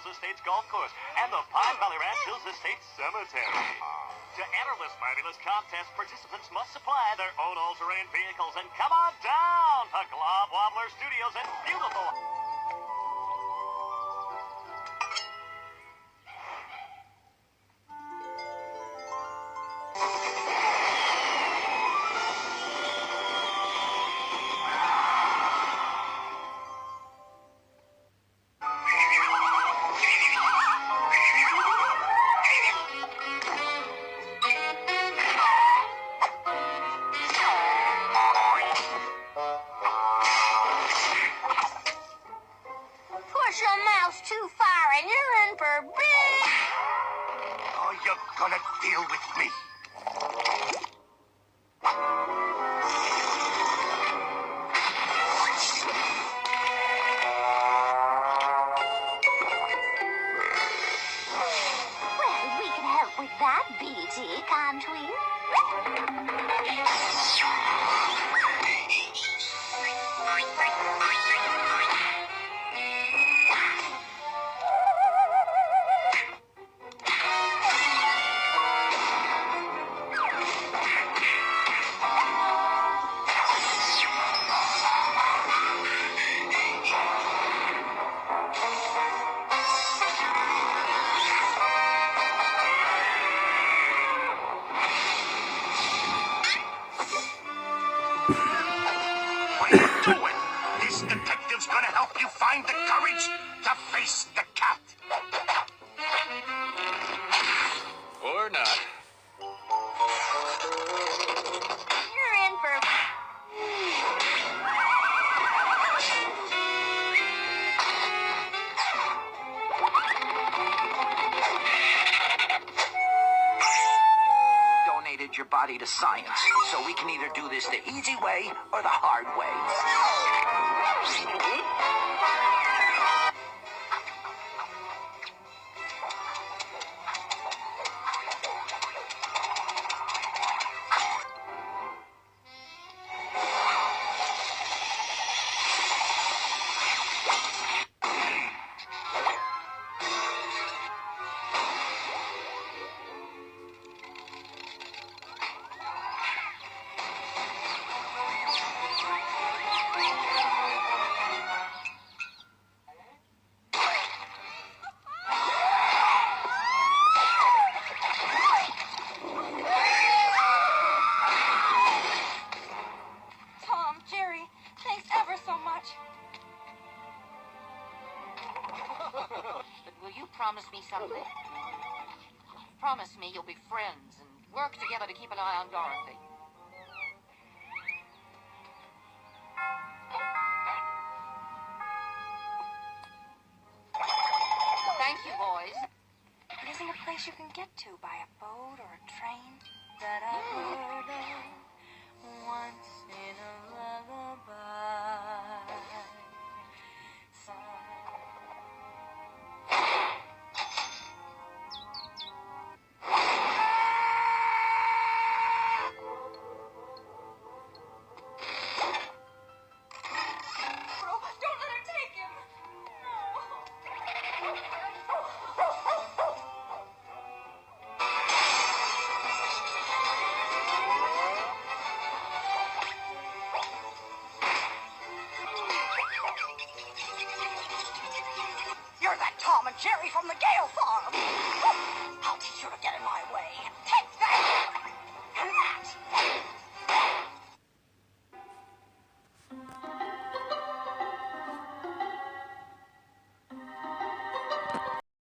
Hills Estates Golf Course and the Pine Valley Ranch Hills Estates Cemetery. To enter this fabulous contest, participants must supply their own all-terrain vehicles and come on down to Glob Wobbler Studios in beautiful... Push your mouse too far and you're in for big. Oh, you're gonna deal with me. Well, we can help with that, BT, can't we? What are you doing? This detective's gonna help you find the courage to face the cat. Or not. You're in for... Donated your body to science, so we can either do this the easy way or the hard way. Tom, Jerry, thanks ever so much. But will you promise me something? Promise me you'll be friends and work together to keep an eye on Dorothy. Thank you, boys. It isn't a place you can get to by a boat or a train. That I've heard of once in a lullaby. Don't let her take him! You're that Tom and Jerry from the Gale Farm! I'll teach you to get in my way.